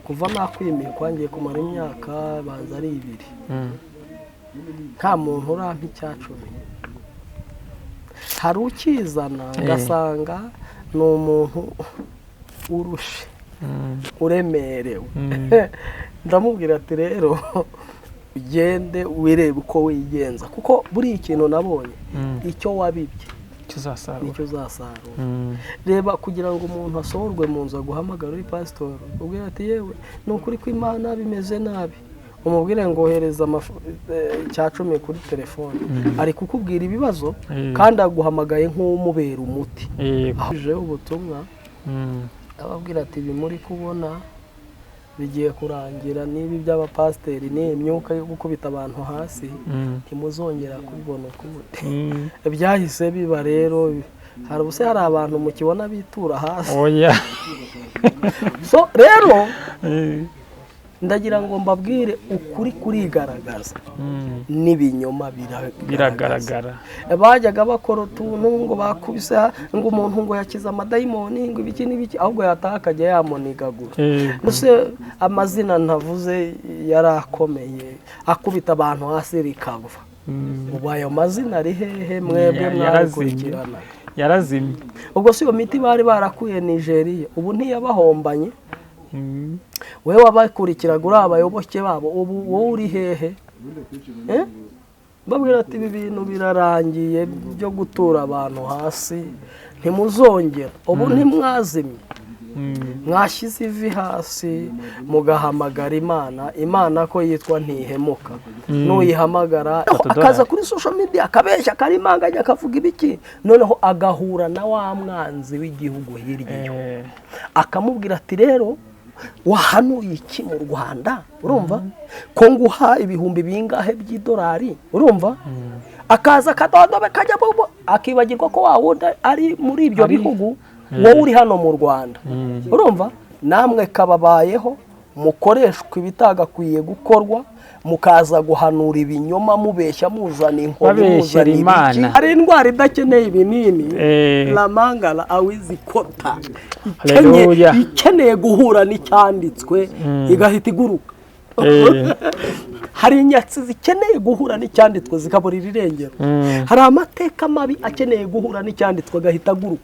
kuva nakwimikwa ngiye kumara imyaka banza ari 2 nta muntu urampa icyacumi. Hari ukizana ugasanga ni umuntu urushe uremerewe, ndamubwira ati rero ugende wirebe uko wigenza, kuko buri ikintu nabonye icyo wabibye nicyo uzasarura. Reba kugira ngo umuntu asohorwe mu nzu aguhamagara uri pastor ubwira ati yewe nukuri ko Imana bimeze nabi, umubwire ngo ohereza icyacumi kuri telefone, ari kukubwira ibibazo kandi aguhamagaye nk'umubera umuti. Aje ubutumwa ababwira ati bimuri kubona bigiye kurangira, nibi by'abapasteri ni imyuka yo gukubita abantu hasi ntimuzongera kubibona ukundi. Byahise biba rero, hari ubuse hari abantu mukibona bitura hasi. Oya. So rero ndagira ngo mbabwire ukuri kurigaragaza n'ibinyoma biragaragara. Bajyaga bakora utuntu ngo bakubise ngo umuntu ngo yakiza amadayimoni ngo ibiki n'ibiki, ahubwo yataha akajya yamonigagura. Mbese amazina ntavuze yarakomeye akubita abantu hasi rikagwa. Ubu ayo mazina ari hehe mwebwe mwarakurikirana? Yarazimye. Ubwo si yo miti bari barakuye Nigeria ubu ntiyabahombanye. Wewe wabakurikiraga uri abayoboke babo, ubu wowe uri hehe? Babwira ati ibi bintu birarangiye byo gutura abantu hasi ntimuzongera. Ubu ntimwazimye, mwashyize ivi hasi mugahamagara Imana ko yitwa ntihemuka. Nuyihamagara akaza kuri social media akabeshya akarimanganya akavuga ibiki, noneho agahura na wa mwanzi w'igihugu hirya akamubwira ati rero wahanuye iki mu Rwanda, urumva ko nguha ibihumbi bingahe by'idolari, urumva akaza kadodobe kajya bobo akibagirwa ko wawundi ari muri ibyo bihugu wowe uri hano mu Rwanda. Urumva namwe kababayeho mukoreshwa ibitagakwiye gukorwa, mukaza guhanura ibinyoma mubeshya muzana inkoni muzana ibiki. Hari indwara idakeneye ibinini, la mangala awizi kota ikeneye guhura n'icyanditswe igahita iguruka. Hari inyatsi zikeneye guhura n'icyanditswe zikaburira irengero. Hari amateka mabi akeneye guhura n'icyanditswe agahita aguruka.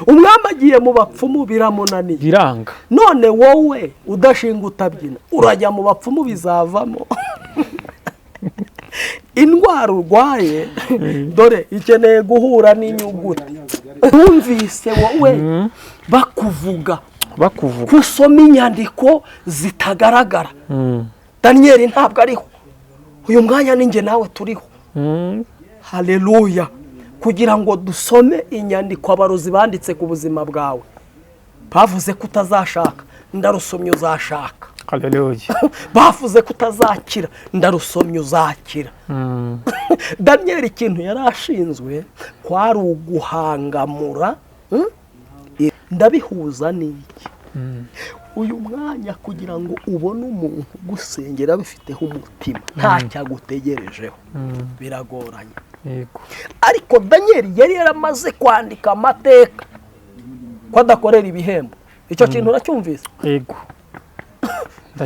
Umwami agiye mu bapfumu biramunaniye biranga, none wowe udashinga utabyina urajya mu bapfumu bizavamo. Indwara urwaye dore ikeneye guhura n'inyuguti. Numvise wowe bakuvuga kusoma inyandiko zitagaragara. Daniel ntabwo ariho, uyu mwanya ninjye nawe turiho. Haleluya. Kugira ngo dusome inyandiko abarozi banditse ku buzima bwawe, bavuze ko utazashaka, ndarusomye uzashaka. Haleluya. Bavuze ko utazakira, ndarusomye uzakira. Daniel ikintu yarashinzwe kwari uguhangamura. Ndabihuza n'iki? Uyu mwanya kugira ngo ubone umuntu gusengera bifiteho umutima ntacyo agutegerejeho biragoranye. Ariko Daniel yari yaramaze kwandika amateka ko adakorera ibihembo. Icyo kintu uracyumvise? Yego.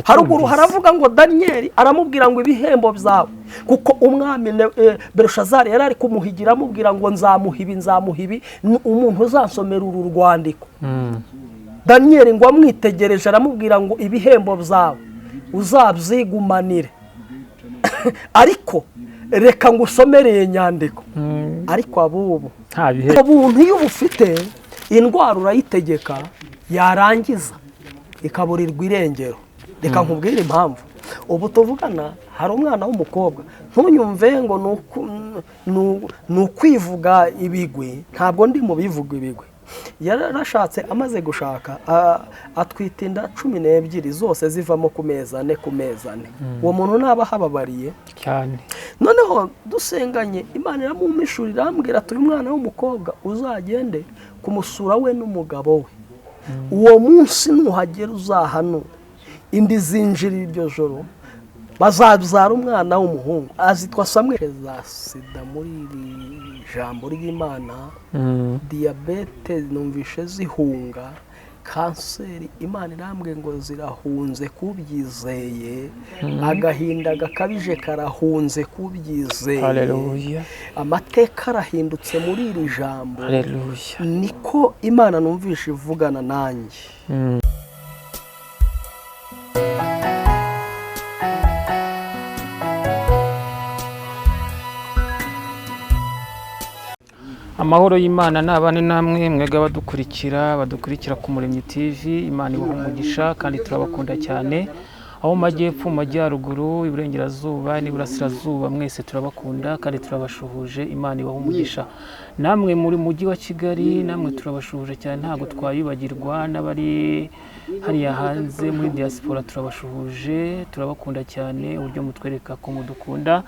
Haruguru haravuga ngo Daniel aramubwira ngo ibihembo byawe, kuko umwami Belushazari yari ari kumuhigira amubwira ngo nzamuhibi umuntu uzansomera uru rwandiko. Daniel ngo amwitegereje aramubwira ngo ibihembo byawe uzabyigumanire, ariko reka ngo usomereye nyandiko. Ariko abubu nta bihembo. Ubuntu iyo ubufite indwara urayitegeka yarangiza ikaburirwa irengero. Reka nkubwire impamvu. Ubu tuvugana hari umwana w'umukobwa, ntunyumve ngo nukwivuga ibigwi, ntabwo ndi mu bivuga ibigwi. Yarashatse amaze gushaka atwita inda 12 zose zivamo ku mezane. Uwo muntu naba hababariye cyane. Noneho dusenganye Imana iramumishurira ambwira ati uyu mwana w'umukobwa uzagende kumusura we n'umugabo we. Uwo munsi nuhagera uzahano indi zinjira iryo joro bazabyara umwana w'umuhungu azitwa Samuel. Sida muri iri jambo ry'Imana, diabete numvishe zihunga kanseri Imana irambwe ngo zirahunze kubyizeye, agahinda gakabije karahunze kubyizeye. Haleluya. Amateka arahindutse muri iri jambo. Haleluya. Niko Imana numvishe ivugana nanjye. Amahoro y'Imana nabane namwe mwega badukurikira ku Muremyi TV. Imana ibaha umugisha kandi turabakunda cyane. Aho majyepfo, majyaruguru, iburengerazuba n'iburasirazuba mwese turabakunda kandi turabashuhuje. Imana ibaha umugisha. Namwe muri mujyi wa Kigali namwe turabashuhuje cyane, ntago twayibagirwa. N'abari hariya hanze muri diaspora turabashuhuje, turabakunda cyane uburyo mutwereka ko mudukunda.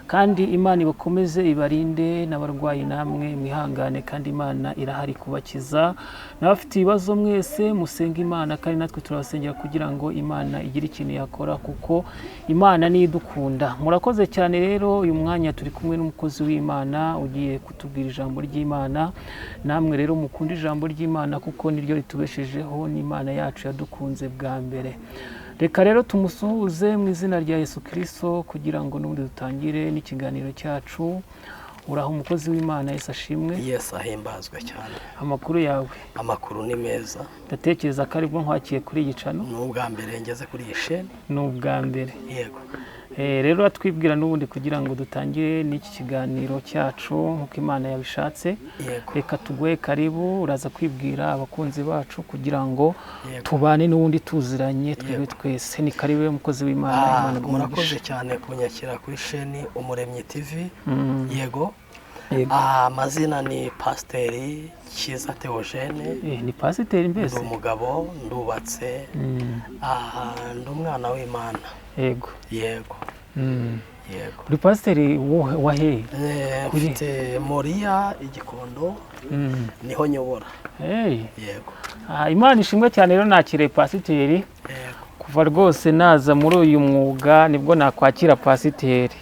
Kandi Imana ibakomeze ibarinde, n'abarwayi namwe mwihangane kandi Imana irahari kubakiza. N'abafite ibibazo mwese musenga Imana kandi natwe turabasengera kugira ngo Imana igire ikintu yakora, kuko Imana ni idukunda. Murakoze cyane rero. Uyu mwanya turi kumwe n'umukozi w'Imana ugiye kutubwira ijambo ry'Imana. Namwe rero mukunda ijambo ry'Imana kuko niryo ritubeshejeho, n'Imana yacu yadukunze bwa mbere. Reka rero tumusuhuze mu izina rya Yesu Kristo kugira ngo n'ubundi dutangire n'ikiganiro cyacu. Uraho umukozi w'Imana, Yesu ashimwe. Yesu ahimbazwe cyane. Amakuru yawe? Amakuru ni meza. Ndatekereza ko aribwo nkwakiye kuri iyi cano. Ni ubwa mbere ngeze kuri iyi sheni. Ni ubwa mbere. Yego. Rero atwibwira n'ubundi kugira ngo dutangire n'iki kiganiro cyacu nk'uko Imana yabishatse. Reka tuguhe karibu, uraza kwibwira abakunzi bacu kugira ngo tubane n'ubundi tuziranye twebwe twese. Ni karibu umukozi w'Imana. Murakoze cyane kunyakira kuri sheni Umuremyi TV. Yego. Amazina ni Pasiteri Kiza Theogene. Ni pasiteri mbese? Ndi umugabo, ndubatse, ndi umwana w'Imana. Yego. Yego. Yego. Uri pasiteri wa he? Mfite Moriya Igikondo, niho nyobora. Yego. Imana ishimwe cyane rero nakire pasiteri. Kuva rwose naza muri uyu mwuga nibwo nakwakira pasiteri.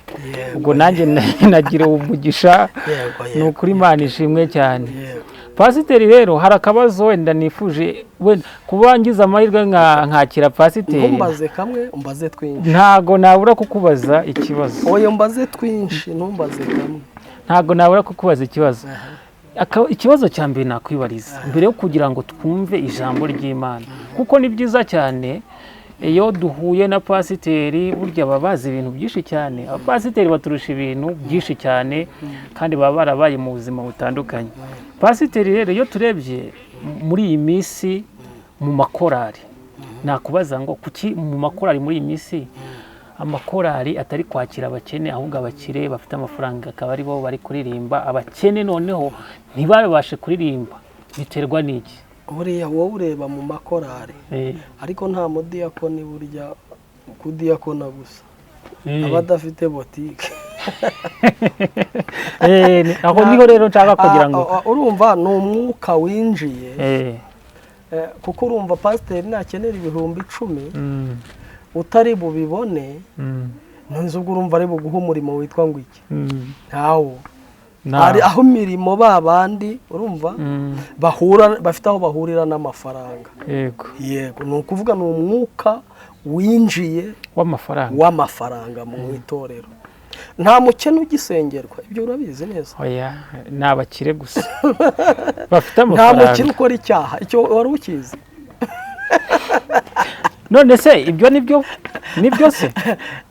Ubwo nanjye nagira umugisha. Ni ukuri Imana ishimwe cyane. Pasiteri rero hari akabazo wenda nifuje kuba ngize amahirwe nkakira pasiteri. Ntumbaze kamwe, umbaze twinshi. Ntago nabura kukubaza ikibazo. Oya umbaze twinshi, ntumbaze kamwe. Ntago nabura kukubaza ikibazo. Ikibazo cya mbere nakwibariza mbere yo kugira ngo twumve ijambo ry'Imana, kuko ni byiza cyane iyo duhuye na pasiteri burya babazi ibintu byinshi cyane. Abapasiteri baturusha ibintu byinshi cyane kandi baba barabaye mu buzima butandukanye. Pasiteri rero iyo turebye muri iyi minsi mu makorari, nakubaza ngo kuki mu makorari muri iyi minsi amakorari atari kwakira abakene, ahubwo abakire bafite amafaranga akaba ari bo bari kuririmba, abakene noneho ntibabashe kuririmba? Biterwa n'iki? Buriya wowe ureba mu makorari ariko nta mudiyakoni, burya kudiyakona gusa abadafite botike. Aho niho rero nshaka kugira ngo urumva ni umwuka winjiye, kuko urumva pasiteri nakenera ibihumbi 10 utari bubibone, ntunze ubwo urumva ari buguha umurimo witwa ngo iki? Ntawo. Hari aho imirimo babandi urumva bahura, bafite aho bahurira n'amafaranga. Yego. Yego. Ni ukuvuga ni umwuka winjiye w'amafaranga mu itorero. Nta mukene ugisengerwa, ibyo urabizi neza. Oya, ni abakire gusa bafite amafaranga. Nta mukire ukora icyaha, icyo wari ukizi. None se ibyo nibyo se?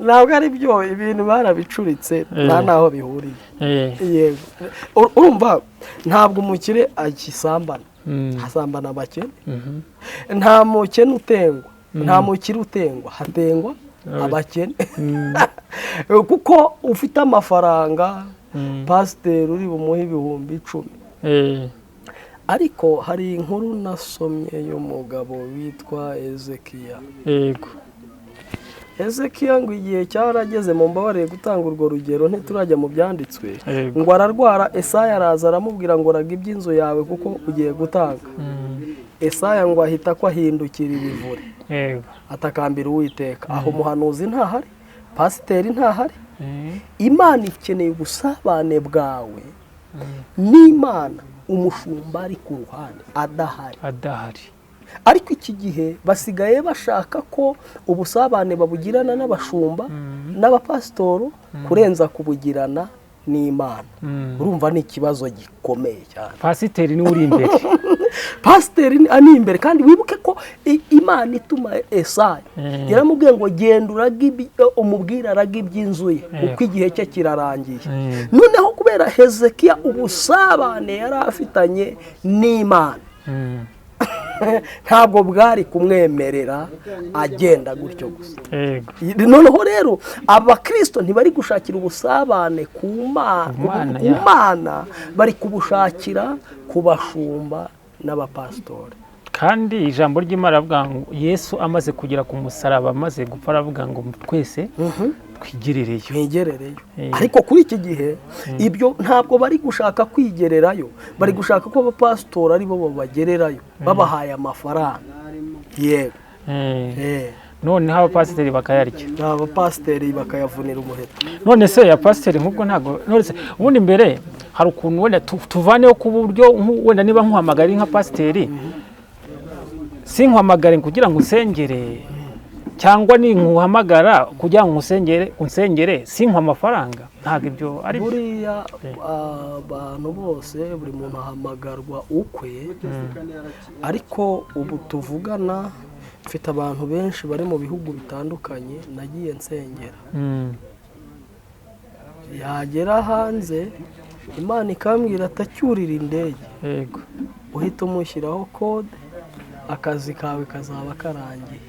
Ntabwo ari byo, ibintu barabicuritse nta naho bihuriye. Yego. Urumva ntabwo umukire agisambana, hasambana abakene. Nta mukene utengwa, nta mukire utengwa, hatengwa abakene. Kuko ufite amafaranga, pasiteri uri bumuhe ibihumbi 10. Ariko hari inkuru nasomye y'umugabo witwa Ezekiya. Yego. Ezekiya ngo igihe cyarageze, mu mbabarire gutanga urwo rugero ntiturajya mu byanditswe, ngo ararwara. Esaya araza aramubwira ngo raga iby'inzu yawe kuko ugiye gutanga. Esaya ngo ahita ko ahindukira ibivure. Atakambira Uwiteka. Aho umuhanuzi ntahari, pasiteri ntahari. Imana ikeneye ubusabane bwawe n'Imana. Umushumba ari ku ruhande adahari. ariko iki gihe basigaye bashaka ko ubusabane babugirana n'abashumba n'abapasitoro kurenza kubugirana n'Imana. Urumva ni ikibazo gikomeye cyane. Pasiteri ni uri imbere. Pasiteri ni imbere, kandi wibuke ko Imana ituma Esaya yaramubwiye ngo genda umubwira araga iby'inzu ye uko igihe cye kirarangiye. Noneho kubera Hezekiya ubusabane yari afitanye n'Imana, ntabwo bwari kumwemerera agenda gutyo gusa. Noneho rero abakristo ntibari gushakira ubusabane ku Mana, bari kubushakira ku bashumba n'abapasitori. Kandi ijambo ry'Imana avuga ngo Yesu amaze kugera ku musaraba, amaze gupfa, aravuga ngo twese twigerereyo. Ariko kuri iki gihe ibyo ntabwo bari gushaka kwigererayo, bari gushaka ko abapasitori ari bo babagererayo babahaye amafaranga. Yego. Noneho abapasiteri bakayarya, abapasiteri bakayavunira umuheto. none se ya pasiteri nk'ubwo ntabwo, none se ubundi mbere hari ukuntu wenda tuvaneho ku buryo wenda niba nkuhamagara nka pasiteri, sinkuhamagare kugira ngo usengere, cyangwa ni nkuhamagara kugira ngo unsengere sinkwa amafaranga. Ntabwo ibyo ari buriya abantu bose, buri muntu ahamagarwa ukwe. Ariko ubu tuvugana mfite abantu benshi bari mu bihugu bitandukanye nagiye nsengera. Yagera hanze Imana ikambwira atacyurira indege, yego, uhita umushyiraho kode, akazi kawe kazaba karangiye.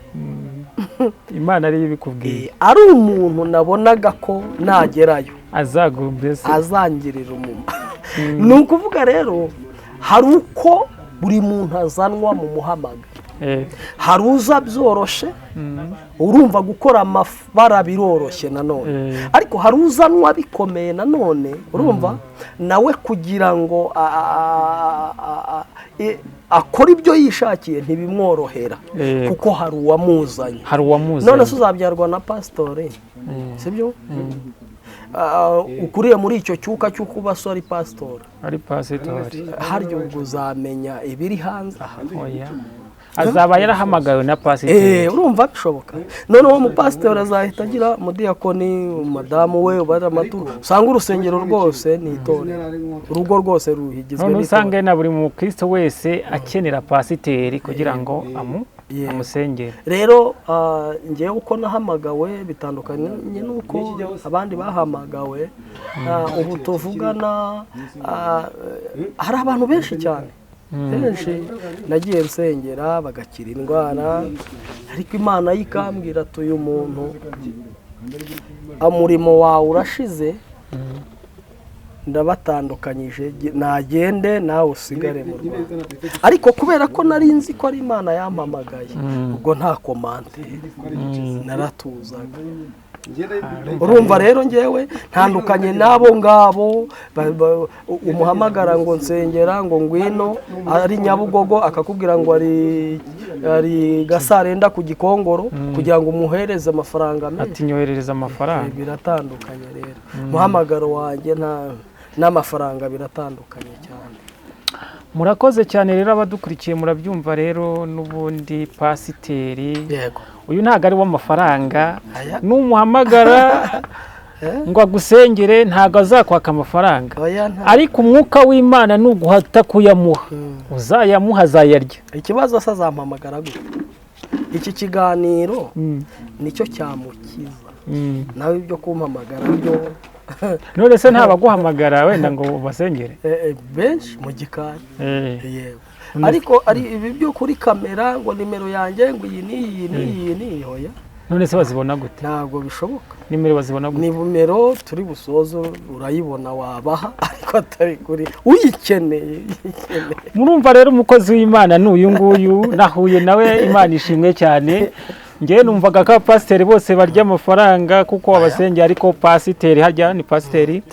Imana ariyo ibikubwiye. Ari umuntu nabonaga ko nagerayo azangirira umumaro. Ni ukuvuga rero hari uko buri muntu azanwa mu muhamagaro. Hari uza byoroshye, urumva gukora amabara biroroshye nanone, ariko hari uzanwa bikomeye nanone, urumva nawe kugira ngo akora ibyo yishakiye ntibimworohera, kuko hari uwamuzanye. None se uzabyarwa na pasitori, sibyo? Ukuriye muri icyo cyuka cy'uko uba so ari pasitori, harya ubwo uzamenya ibiri hanze aha. Azaba yarahamagawe na pasiteri. Urumva bishoboka. Noneho umupasiteri azahita agira umudiyakoni, madamu we ubara amaturo, usanga urusengero rwose ni itorero, urugo rwose ruhigizwe n'itorero. Usanga na buri mukristo wese akenera pasiteri kugira ngo amusengere. Rero ngewe uko nahamagawe bitandukanye n'uko abandi bahamagawe. Ubu tuvugana hari abantu benshi cyane, benshi nagiye nsengera bagakira indwara, ariko Imana yikambwira ati uyu muntu umurimo wawe urashize, ndabatandukanyije, nagende nawe usigare mu Rwanda. Ariko kubera ko nari nzi ko ari Imana yampamagaye, ubwo nta komante, naratuzaga. Urumva rero ngewe ntandukanye n'abo ngabo umuhamagara ngo nsengera, ngo ngwino ari Nyabugogo akakubwira ngo ari Gasarenda ku Gikongoro kugira ngo umuhereze amafaranga menshi. Ati nyoherereza amafaranga. Biratandukanye rero, umuhamagaro wanjye n'amafaranga biratandukanye cyane. Murakoze cyane rero abadukurikiye, murabyumva rero. N'ubundi pasiteri, yego, uyu ntago ari w'amafaranga, n'umuhamagara ngo agusengere ntago azakwaka amafaranga, ariko umwuka w'Imana nuguhata kuyamuha uzayamuha, azayarya. Ikibazo asa azampamagara gute? Iki kiganiro nicyo cyamukiza, nawe ibyo kumpamagara byo none se ntabaguhamagara wenda ngo basengere benshi mu gikari. Yego, ariko ari ibi byo kuri kamera ngo nimero yanjye ngo iyi ni hoya. None se bazibona gute? Ntabwo bishoboka. Nimero bazibona gute? Nimero turi busozo urayibona wabaha, ariko atari kuri uyikeneye. Murumva rero umukozi w'Imana n'uyu nguyu nahuye nawe, Imana ishimwe cyane. Ngewe numvaga ko pasiteri bose barya amafaranga kuko abasengera, ariko pasiteri harya ni pasiteri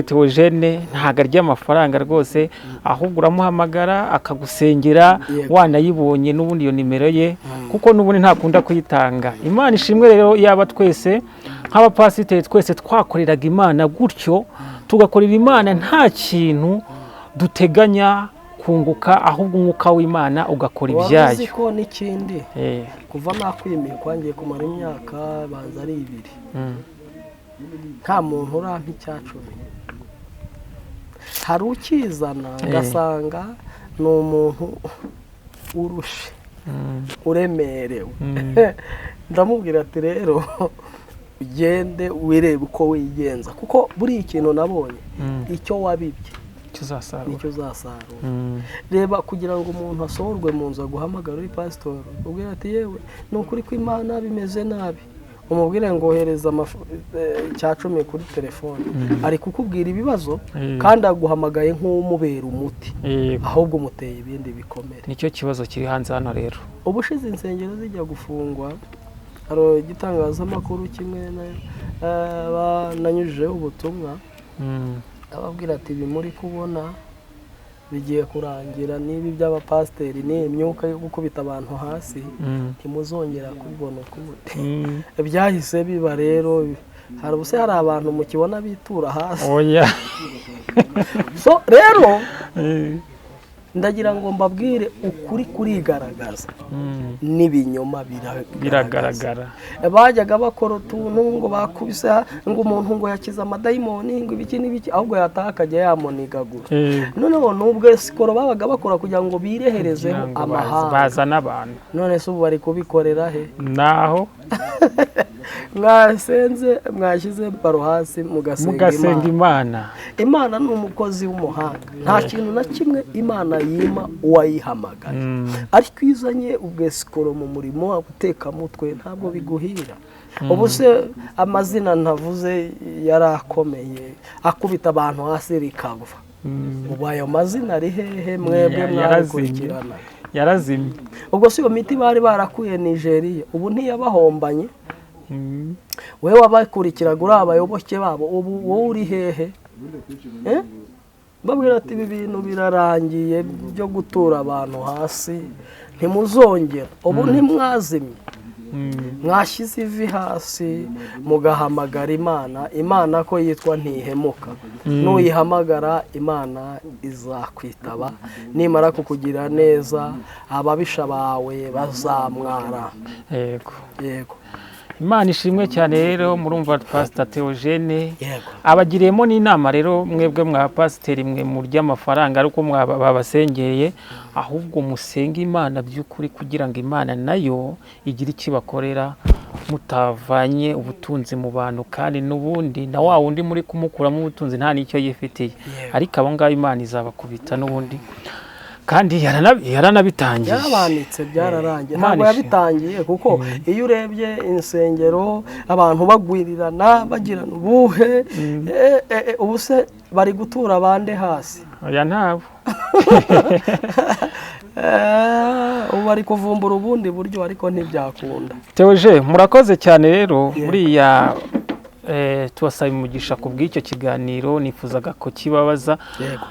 Theogene ntago arya amafaranga rwose, ahubwo uramuhamagara akagusengera wanayibonye n'ubundi iyo nimero ye, kuko n'ubundi ntakunda kuyitanga. Imana ishimwe rero, yaba twese nk'abapasiteri twese twakoreraga Imana gutyo, tugakorera Imana nta kintu duteganya ukunguka ahubwo umwuka w'Imana ugakora ibyayo. Wazi ko n'ikindi kuva nakwimikwa ngiye kumara imyaka banza ari 2 nta muntu urampa icyacumi. Hari ukizana ngasanga ni umuntu urushe uremerewe, ndamubwira ati rero ugende wirebe uko wigenza, kuko buri ikintu nabonye icyo wabibye nicyo uzasarura. Reba kugira ngo umuntu asohorwe mu nzu aguhamagara uri pastor ubwira ati yewe ni ukuri ko Imana bimeze nabi, umubwire ngo ohereza icyacumi kuri telefone, ari kukubwira ibibazo kandi aguhamagaye nk'umubera umuti, ahubwo umuteye ibindi bikomere. Nicyo kibazo kiri hanze hano rero. Ubushize insengero zijya gufungwa, hari igitangazamakuru kimwe nanyujijeho ubutumwa ababwira ati ibi muri kubona bigiye kurangira, niba iby'abapasiteri ni imyuka yo gukubita abantu hasi ntimuzongera kubibona ukundi. Byahise biba rero, hari ubuse hari abantu mukibona bitura hasi. So rero ndagira ngo mbabwire ukuri kurigaragaza n'ibinyoma biragaragara. Bajyaga bakora utuntu ngo bakubise ngo umuntu ngo yakiza amadayimoni ngo ibiki n'ibiki, ahubwo yataha akajya yamonigagura. Noneho nubwo sikoro babaga bakora kugira ngo bireherezeho amahanga bazana abantu, none se ubu bari kubikorera he? Naho mwasenze mwashyize baro hasi mugasenga Imana. Imana ni umukozi w'umuhanga, nta kintu na kimwe Imana yima uwayihamagara. Ariko izanye ubwesikoro mu murimo wo guteka mutwe ntabwo biguhira. Ubu se amazina ntavuze yarakomeye akubita abantu hasi rikava. Ubu ayo mazina ari hehe mwebwe mwarakurikirana? Yarazimye. Ubwo si yo miti bari barakuye Nigeria, ubu ntiyabahombanye. Wewe wabakurikiraga uri abayoboke babo, ubu wowe uri hehe? Babwira ati ibi bintu birarangiye byo gutura abantu hasi ntimuzongera. Ubu ntimwazimye, mwashyize ivi hasi mugahamagara Imana ko yitwa ntihemuka. Nuyihamagara Imana izakwitaba, nimara kukugira neza ababisha bawe bazamwara. Yego. Imana ishimwe cyane rero. Murumva Pastor Theogene abagiriyemo n'inama rero, mwebwe mwa pasiteri mwe murya amafaranga ariko babasengeye, ahubwo musenga Imana by'ukuri kugira ngo Imana nayo igire ikibakorera, mutavanye ubutunzi mu bantu, kandi n'ubundi na wa wundi muri kumukuramo ubutunzi nta n'icyo yifitiye, ariko abo ngabo Imana izabakubita n'ubundi. Kandi yaranabitangiye, yarabanitse byararangiye. Ntabwo yabitangiye kuko iyo urebye insengero abantu bagwirirana bagirana ubuhe, ubu se bari gutura abandi hasi. Oya ntabo. Ubu bari kuvumbura ubundi buryo ariko ntibyakunda. Theogene murakoze cyane rero. Buriya tubasaba umugisha ku bw'icyo kiganiro, nifuzaga ko kibabaza,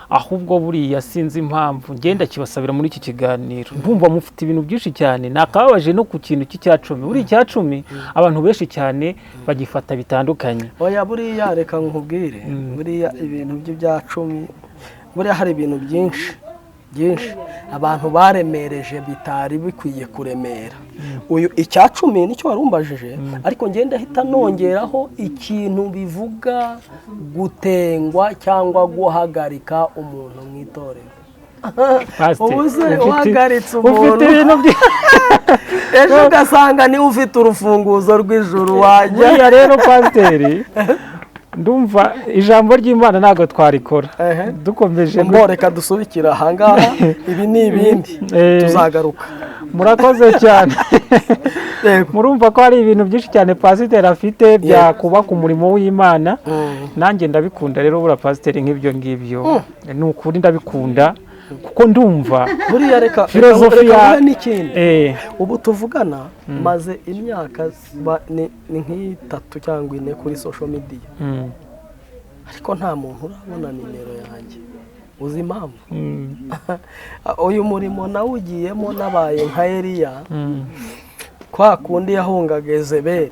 ahubwo buriya sinzi impamvu ngenda kibasabira muri iki kiganiro. Ndumva mufite ibintu byinshi cyane, nakababaje no ku kintu cy'icyacumi. Buri icyacumi abantu benshi cyane bagifata bitandukanye. Oya buriya reka nkubwire, buriya ibintu by'ibyacumi buriya hari ibintu byinshi abantu baremereje bitari bikwiye kuremera. Uyu icyacumi nicyo warumbajije, ariko ngenda hita nongeraho ikintu bivuga gutengwa cyangwa guhagarika umuntu mu itorero. Ubuze uhagaritse umuntu ejo ugasanga niwe ufite urufunguzo rw'ijuru wajya. Buriya rero pasiteri, ndumva ijambo ry'Imana ntago twarikora dukomeje. Reka dusubikira ahangaha, ibi ni ibindi tuzagaruka. Murakoze cyane. Murumva ko hari ibintu byinshi cyane pasiteri afite byakubaka umurimo w'Imana. Nanjye ndabikunda rero bura pasiteri nk'ibyo ngibyo, ni ukuri ndabikunda kuko ndumva buriya reka filozofiya n'ikindi. Ubu tuvugana maze imyaka ni nk'itatu cyangwa 4 kuri social media, ariko nta muntu urabona nimero yanjye. Uzi impamvu? Uyu murimo nawugiyemo nabaye nka Eliya. kwa kundi yahungaga Yezebeli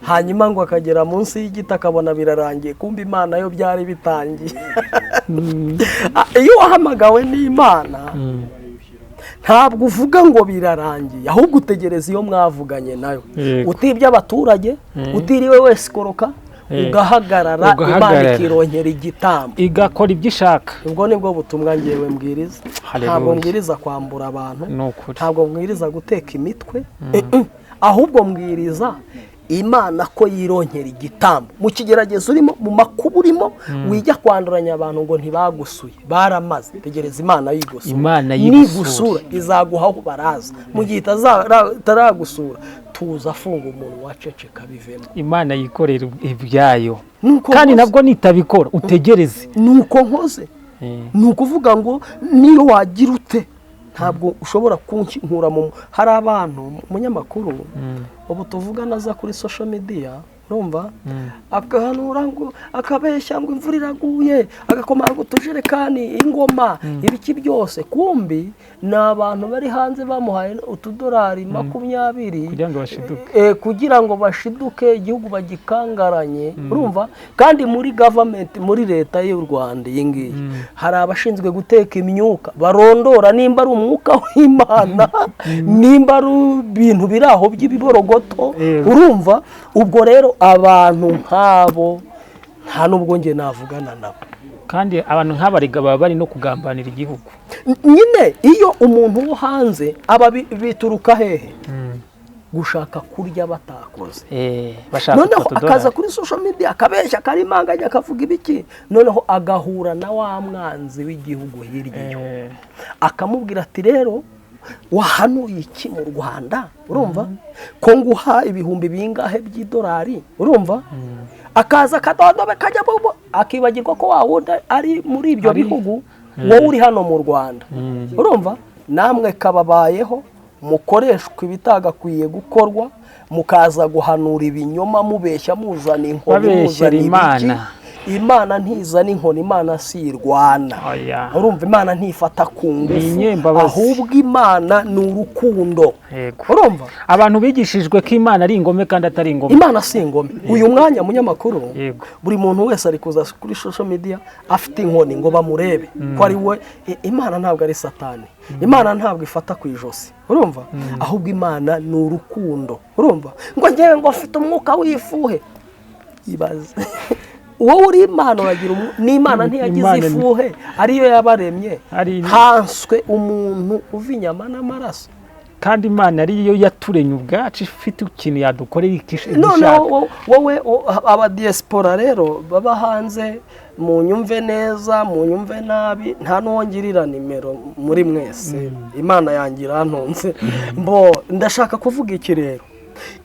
hanyuma ngo akagera munsi y'igiti akabona birarangiye, kumbe Imana yo byari bitangiye. Iyo wahamagawe n'Imana ntabwo uvuga ngo birarangiye, ahubwo utegereza iyo mwavuganye nayo, utibye abaturage, utiriwe wese koroka, ugahagarara, Imana ikironkera igitambo, igakora ibyo ishaka. ubwo nibwo butumwa ngewe mbwiriza. Ntabwo mbwiriza kwambura abantu, ntabwo mbwiriza guteka imitwe, ahubwo mbwiriza Imana ko yironkera igitambo. Mu kigeragezo urimo, mu makuba urimo, wijya kwanduranya abantu ngo ntibagusuye, baramaze. Tegereza Imana yigusura. Imana nigusura izaguha aho baraza. Mu gihe itaragusura tuza afunga umuntu waceceka bivemo. Imana yikorera ibyayo, kandi nabwo nitabikora utegereze. Nuko nkoze, nukuvuga ngo niyo wagira ute ntabwo ushobora kunkura mu. Hari abantu munyamakuru ubu tuvugana za kuri social media, urumva, akahanura ngo akabeshya ngo imvura iraguye, agakomanga utujerekani, ingoma, ibiki byose, kumbi ni abantu bari hanze bamuhaye utudolari 20 kugira ngo bashiduke igihugu bagikangaranye, urumva. Kandi muri government, muri leta y'u Rwanda iyi ngiyi hari abashinzwe guteka imyuka, barondora nimba ari umwuka w'Imana, nimba ari ibintu biri aho by'ibiborogoto, urumva. Ubwo rero abantu nk'abo nta nubwo nge navugana nabo, kandi abantu nk'abariga baba bari no kugambanira igihugu. Nyine iyo umuntu wo hanze aba bituruka hehe? Gushaka kurya batakoze. Noneho akaza kuri social media akabeshya, akarimanganya, akavuga ibiki, noneho agahura na wa mwanzi w'igihugu hirya, akamubwira ati rero wahanuye iki mu Rwanda, urumva, ko nguha ibihumbi bingahe by'idolari, urumva. Akaza akadodobe kajya bobo, akibagirwa ko wawundi ari muri ibyo bihugu, wowe uri hano mu Rwanda, urumva. Namwe kababayeho mukoreshwa ibitagakwiye gukorwa, mukaza guhanura ibinyoma, mubeshya, muzana inkoni, muzana ibiki. Imana ntizana inkoni, Imana sirwana, urumva. Imana ntifata ku ngufu, ahubwo Imana ni urukundo, urumva. Abantu bigishijwe ko Imana ari ingome kandi atari ingome. Imana si ingome. Uyu mwanya munyamakuru, buri muntu wese ari kuza kuri social media afite inkoni ngo bamurebe ko ari we. Imana ntabwo ari Satani, Imana ntabwo ifata ku ijosi, urumva. Ahubwo Imana ni urukundo, urumva. Ngo ngewe ngo afite umwuka w'ifuhe, ibaze wowe uri Imana uragira n'Imana ntiyagize ifuhe, ariyo yabaremye, hanswe umuntu uva inyama n'amaraso, kandi Imana ariyo yaturemye ubwacu, ifite ikintu yadukorera ikishaka. None wowe aba diaspora rero baba hanze, munyumve neza, munyumve nabi, nta nuwongirira nimero muri mwese, Imana yangira ntonze. Ndashaka kuvuga iki rero,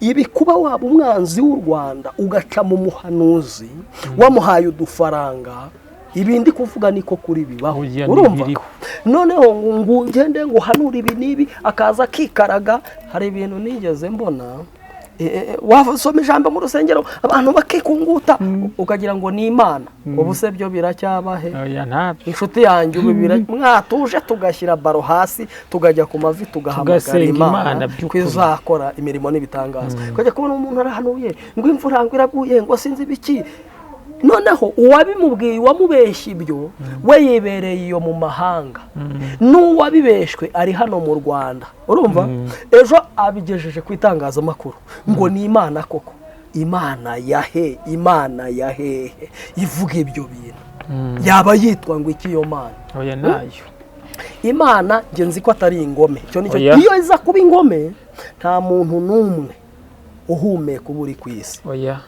ibi kuba waba umwanzi w'u Rwanda ugaca mu muhanuzi wamuhaye udufaranga, ibindi kuvuga niko kuri bibaho, urumva. Noneho ngo ngende ngo hanura ibi nibi, akaza akikaraga. Hari ibintu nigeze mbona, wasoma ijambo mu rusengero abantu bakikunguta, ukagira ngo ni Imana. Ubu se byo biracyabahe? Inshuti yanjye, ubu mwatuje tugashyira baro hasi, tugajya ku mavi, tugahamagara Imana kwizakora imirimo n'ibitangaza. Ukajya kubona umuntu arahanuye ngo imvura ngo iraguye, ngo sinzi ibiki. Noneho uwabimubwiye, wamubeshya ibyo, we yibereye iyo mu mahanga. N'uwabibeshwe ari hano mu Rwanda, urumva. Ejo abigejeje ku itangazamakuru ngo ni Imana koko. Imana yahe, Imana yahehe ivuga ibyo bintu? Yaba yitwa ngo iki iyo Mana? Oya nayo Imana nge nzi ko atari ingome. Cyo nicyo, iyo iza kuba ingome nta muntu n'umwe uhumeka uburi ku isi. Oya,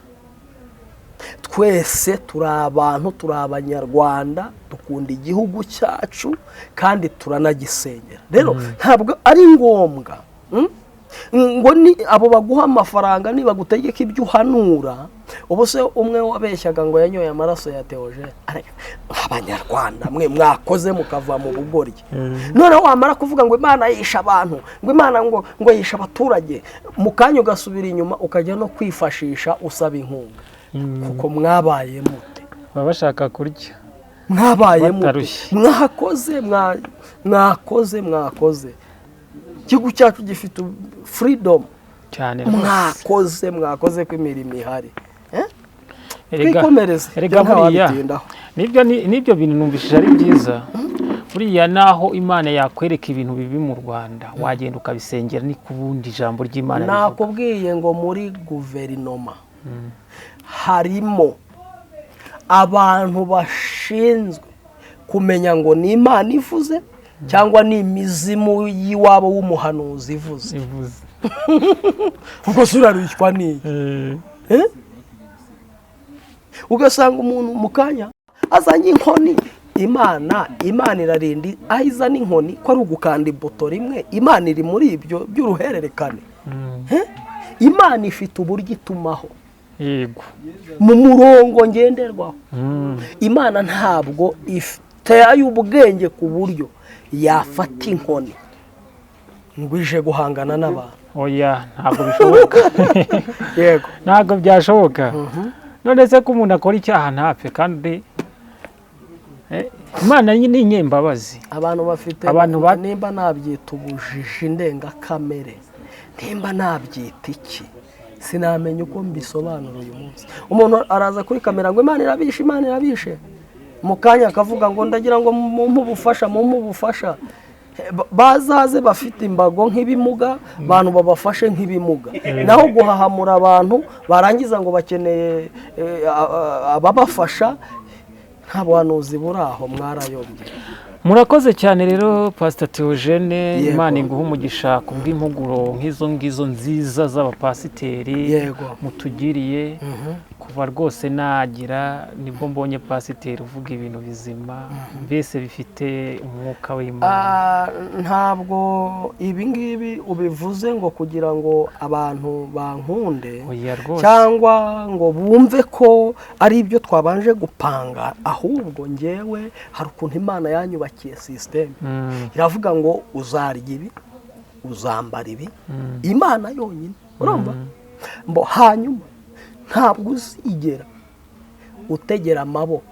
twese turi abantu, turi Abanyarwanda, dukunda igihugu cyacu kandi turanagisengera. Rero ntabwo ari ngombwa ngo ni abo baguha amafaranga niba gutegeka ibyo uhanura. Ubu se umwe wabeshyaga ngo yanyoye amaraso ya Theogene, Abanyarwanda mwe mwakoze mukava mu bugoryi. Noneho wamara kuvuga ngo Imana yisha abantu, ngo Imana ngo yisha abaturage, mu kanya ugasubira inyuma ukajya no kwifashisha usaba inkunga. Kuko mwabaye mute? baba bashaka kurya, mwabaye mute? Mwakoze igihugu cyacu gifite freedom cyane mwakoze ko imirimo ihari erega twikomereze buriya nibyo bintu numvishije ari byiza buriya naho Imana yakwereka ibintu bibi mu Rwanda wagenda ukabisengera ni kubundi ijambo ry'Imana nakubwiye ngo muri guverinoma harimo abantu bashinzwe kumenya ngo ni Imana ivuze cyangwa ni imizimu y'iwabo w'umuhanuzi ivuze ubwo surarishwa ni ugasanga umuntu mu kanya azanye inkoni Imana irarinda ahiza n'inkoni ko ari ugukanda ibuto rimwe Imana iri muri ibyo by'uruhererekane Imana ifite uburyo itumaho yego mu murongo ngenderwaho Imana ntabwo iteye ubwenge ku buryo yafata inkoni ngo ije guhangana n'abantu oya ntabwo bishoboka yego ntabwo byashoboka none se ko umuntu akora icyaha ntapfe kandi Imana ni inyembabazi abantu bafite nimba nabyita ubujiji ndengakamere nimba nabyita iki sinamenya uko mbisobanura uyu munsi umuntu araza kuri kamera ngo Imana irabishe mu kanya akavuga ngo ndagira ngo mumubufasha bazaze bafite imbago nk'ibimuga abantu babafashe nk'ibimuga naho guhahamura abantu barangiza ngo bakeneye ababafasha nta buhanuzi buri aho mwarayobye murakoze cyane rero Pastor Theogene Imana iguha umugisha ku bw'impuguro nk'izo ngizo nziza z'abapasiteri mutugiriye kuva rwose nagira nibwo mbonye pasiteri uvuga ibintu bizima mbese bifite umwuka w'Imana ntabwo ibi ngibi ubivuze ngo kugira ngo abantu bankunde cyangwa ngo bumve ko ari ibyo twabanje gupanga ahubwo ngewe hari ukuntu Imana yanyubakiye system iravuga ngo uzarya ibi uzambara ibi Imana yonyine urumva mbo hanyuma ntabwo uzigera utegera amaboko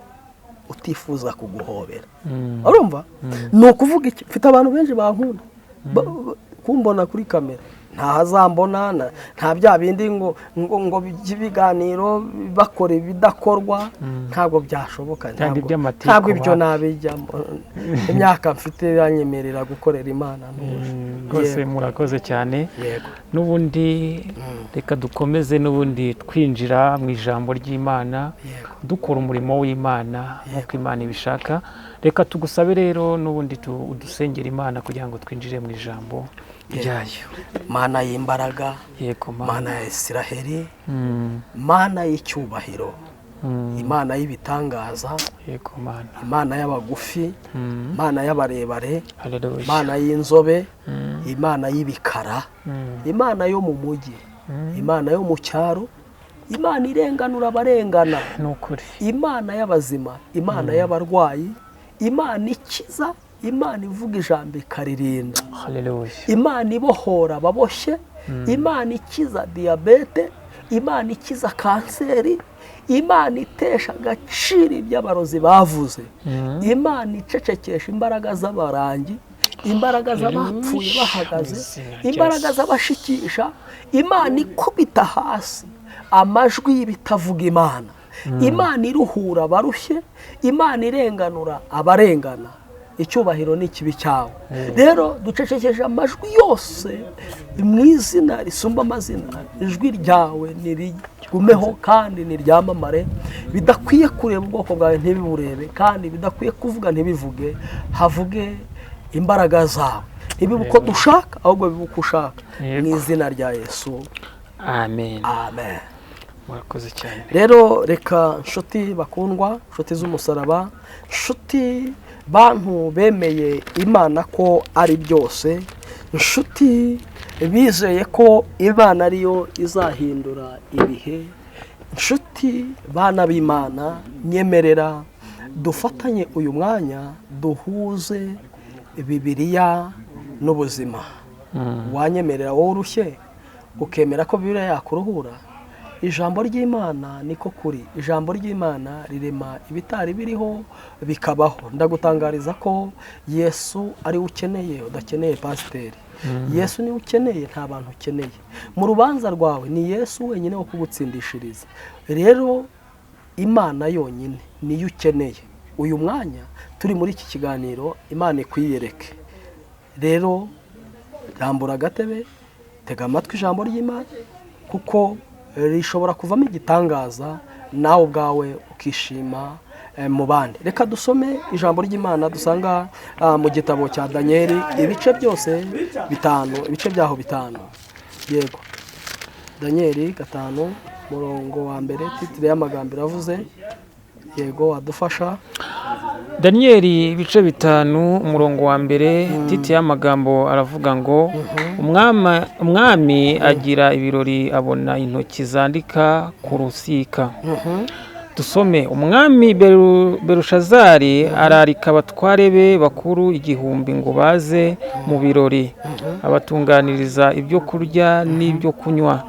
utifuza kuguhobera urumva ni ukuvuga iki mfite abantu benshi bankunda kumbona kuri kamera ntahazambona nta bya bindi ngo by'ibiganiro bakora ibidakorwa ntabwo byashoboka ntabwo ibyo nabijyamo imyaka mfite yanyemerera gukorera Imana rwose murakoze cyane n'ubundi reka dukomeze n'ubundi twinjira mu ijambo ry'Imana dukora umurimo w'Imana nk'uko Imana ibishaka reka tugusabe rero n'ubundi udusengera Imana kugira ngo twinjire mu ijambo ryayo Mana y'imbaraga Mana ya Isiraheli Mana y'icyubahiro Imana y'ibitangaza Imana y'abagufi Imana y'abarebare Imana y'inzobe Imana y'ibikara Imana yo mu mujyi Imana yo mu cyaro Imana irenganura abarengana Imana y'abazima Imana y'abarwayi Imana ikiza Imana ivuga ijambo ikaririnda Imana ibohora ababoshye Imana ikiza diyabete Imana ikiza kanseri Imana itesha agaciro iby'abarozi bavuze Imana icecekesha imbaraga z'abarangi imbaraga z'abapfuye bahagaze imbaraga z'abashikisha Imana ikubita hasi amajwi y'ibitavuga Imana Imana iruhura abarushye Imana irenganura abarengana icyubahiro ni kibi cyawe rero ducecekesha amajwi yose mu izina risumba amazina ijwi ryawe nirigumeho kandi niryamamare bidakwiye kureba ubwoko bwawe ntibiburebe kandi bidakwiye kuvuga ntibivuge havuge imbaraga zawe ntibibe uko dushaka ahubwo bibe uko ushaka mu izina rya Yesu amen amen murakoze cyane rero reka nshuti bakundwa nshuti z'umusaraba nshuti bantu bemeye Imana ko ari byose inshuti bizeye ko Imana ariyo izahindura ibihe inshuti bana b'Imana nyemerera dufatanye uyu mwanya duhuze Bibiliya n'ubuzima wanyemerera wowe urushye ukemera ko Bibiliya yakuruhura ijambo ry'Imana niko kuri ijambo ry'Imana rirema ibitari biriho bikabaho ndagutangariza ko Yesu ari ukeneye udakeneye pasiteri Yesu niwe ukeneye, nta bantu ukeneye. Mu rubanza rwawe ni Yesu wenyine wo kugutsindishiriza. Rero Imana yonyine niyo ukeneye. Uyu mwanya turi muri iki kiganiro Imana ikwiyereke. Rero rambura agatebe, tega amatwi ijambo ry'Imana kuko rishobora kuvamo igitangaza nawe ubwawe ukishima mu bandi. Reka dusome ijambo ry'Imana dusanga mu gitabo cya Danieli, ibice byose bitanu, ibice byaho bitanu. Yego, Danieli 5 murongo wa mbere, titire y'amagambo iravuze. Yego, adufasha. Danieli ibice 5 umurongo wa mbere, titi y'amagambo aravuga ngo umwami agira ibirori abona intoki zandika ku rusika. Dusome. Umwami Berushazari ararika abatware be bakuru 1000 ngo baze mu birori, abatunganiriza ibyo kurya n'ibyo kunywa.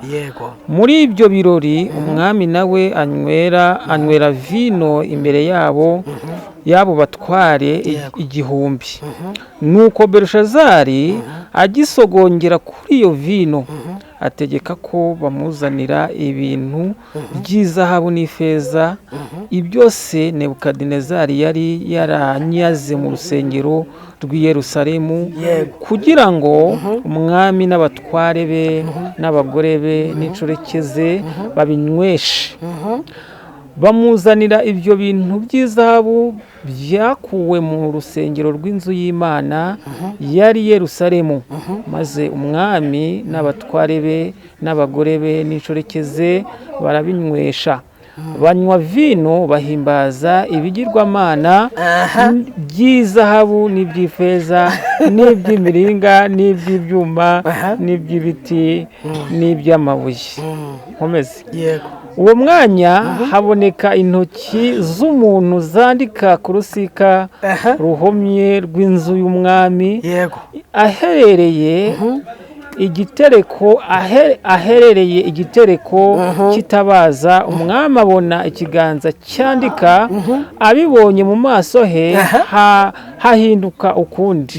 Muri ibyo birori umwami nawe anywera vino imbere yabo batware 1000. Nuko Berushazari agisogongera kuri iyo vino, ategeka ko bamuzanira ibintu by'izahabu n'ifeza, ibyose Nebukadinezari yari yaranyaze mu rusengero rw'i Yerusalemu, kugira ngo umwami n'abatware be n'abagore be n'inshoreke ze babinyweshe. Bamuzanira ibyo bintu by'izahabu byakuwe mu rusengero rw'inzu y'Imana yari Yerusalemu, maze umwami n'abatware be n'abagore be n'inshoreke ze barabinywesha. Banywa vino bahimbaza ibigirwamana by'izahabu n'iby'ifeza n'iby'imiringa n'iby'ibyuma n'iby'ibiti n'iby'amabuye. Nkomeze. Uwo mwanya haboneka intoki z'umuntu zandika ku rusika ruhomye rw'inzu y'umwami, aherereye igitereko kitabaza. Umwami abona ikiganza cyandika, abibonye mu maso he hahinduka ukundi.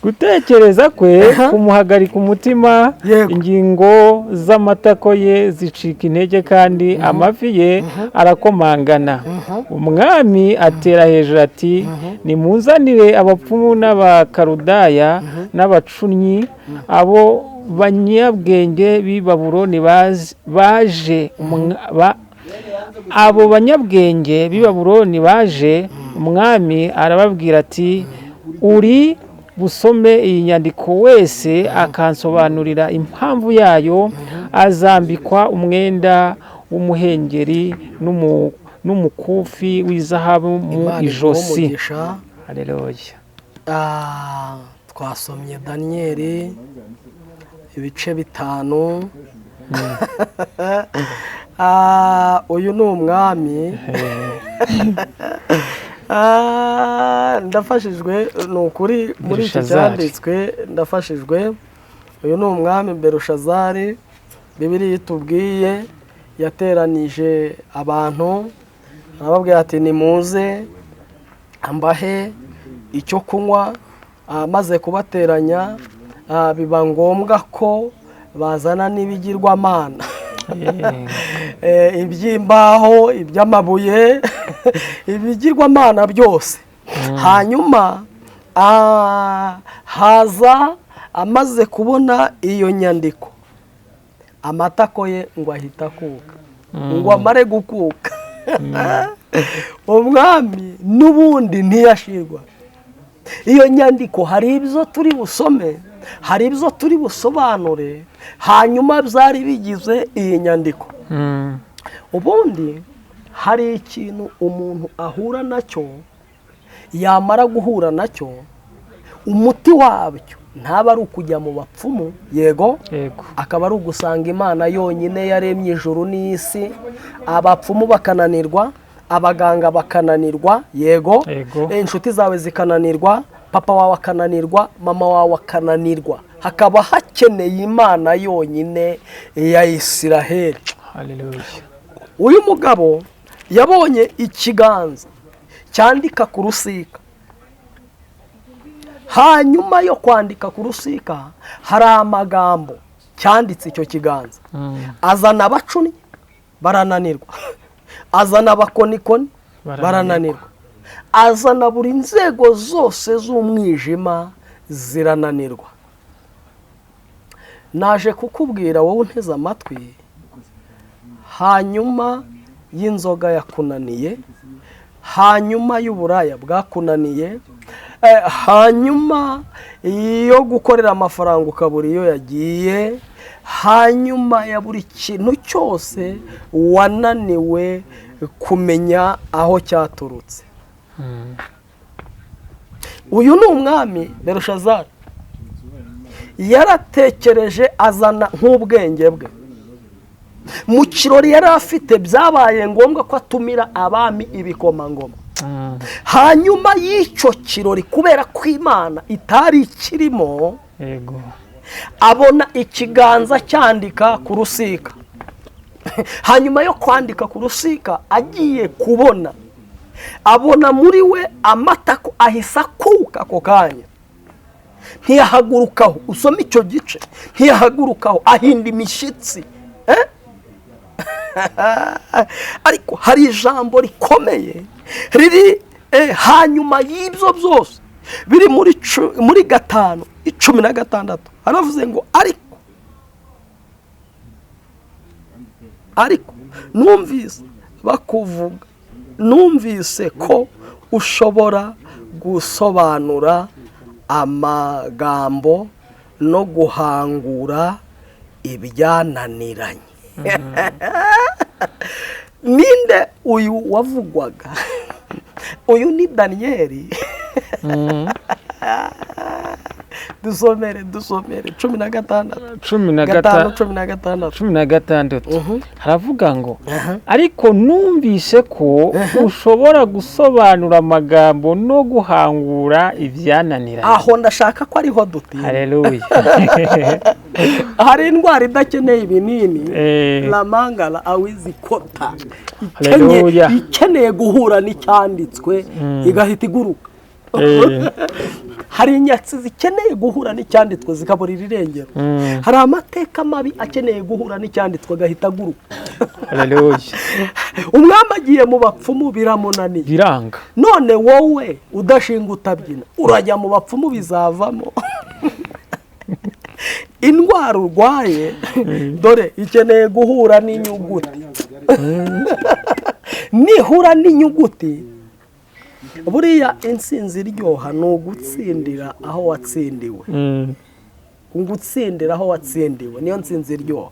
Gutekereza kwe kumuhagarika umutima, ingingo z'amatako ye zicika intege kandi amavi ye arakomangana. Umwami atera hejuru ati, nimunzanire abapfumu n'abakarudaya n'abacunnyi, abo banyabwenge b'i Babuloni baje. Umwami arababwira ati, uri busome iyi nyandiko wese akansobanurira impamvu yayo, azambikwa umwenda w'umuhengeri n'umukufi w'izahabu mu ijosi. Haleluya. Twasomye Danieli ibice 5. Uyu ni umwami. Ndafashijwe ni ukuri muri iki cyanditswe, ndafashijwe. Uyu ni umwami Berushazari, Bibiliya itubwiye yateranije abantu, arababwira ati nimuze ambahe icyo kunywa. Amaze kubateranya biba ngombwa ko bazana n'ibigirwamana, iby'imbaho, iby'amabuye, ibigirwamana byose. Hanyuma haza, amaze kubona iyo nyandiko, amatako ye ngo ahita akuka, ngo amare gukuka. Umwami n'ubundi ntiyashirwa. Iyo nyandiko hari ibyo turi busome, hari ibyo turi busobanure, hanyuma byari bigize iyi nyandiko. Ubundi hari ikintu umuntu ahura nacyo, yamara guhura nacyo, umuti wabyo ntaba ari ukujya mu bapfumu, yego, akaba ari ugusanga Imana yonyine yaremye ijuru n'isi, abapfumu bakananirwa, abaganga bakananirwa, yego, inshuti zawe zikananirwa, papa wawe akananirwa, mama wawe akananirwa, hakaba hakeneye Imana yonyine ya Isiraheli. Haleluya. Uyu mugabo yabonye ikiganza cyandika ku rusika, hanyuma yo kwandika ku rusika hari amagambo cyanditse icyo kiganza. Azana abacuni barananirwa, azana abakonikoni barananirwa, azana buri nzego zose z'umwijima zirananirwa. Naje kukubwira wowe unteze amatwi, hanyuma y'inzoga yakunaniye, hanyuma y'uburaya bwakunaniye, hanyuma yo gukorera amafaranga ukabura iyo yagiye, hanyuma ya buri kintu cyose wananiwe kumenya aho cyaturutse. Uyu ni umwami Belushazari, yaratekereje azana nk'ubwenge bwe. Mu kirori yari afite byabaye ngombwa ko atumira abami ibikomangoma. Hanyuma y'icyo kirori kubera ko Imana itari ikirimo, abona ikiganza cyandika ku rusika. Hanyuma yo kwandika ku rusika agiye kubona, abona muri we amatako ahisa akuka ako kanya. Ntiyahagurukaho, usoma icyo gice, ntiyahagurukaho, ahinda imishyitsi. Ariko hari ijambo rikomeye riri hanyuma y'ibyo byose biri muri 5:16 haravuze ngo ariko numvise bakuvuga, numvise ko ushobora gusobanura amagambo no guhangura ibyananiranye. Ninde uyu wavugwaga? Uyu ni Daniyeli. Dusomere 16 haravuga ngo ariko numvise ko ushobora gusobanura amagambo no guhangura ibyananiranye. Aho ndashaka ko ariho duti. Haleluya. Hari indwara idakeneye ibinini, la mangala awizikota. Ikeneye guhura n'icyanditswe igahita iguruka. Hari inyatsi zikeneye guhura n'icyanditswe zikaburira irengero. Hari amateka mabi akeneye guhura n'icyanditswe agahita aguruka. Haleluya. Umwami agiye mu bapfumu biramunaniye, biranga. None wowe udashinga utabyina urajya mu bapfumu bizavamo. Indwara urwaye dore ikeneye guhura n'inyuguti. Nihura n'inyuguti, buriya insinzi iryoha ni ugutsindira aho watsindiwe. Gutsindira aho watsindiwe niyo nsinzi iryoha.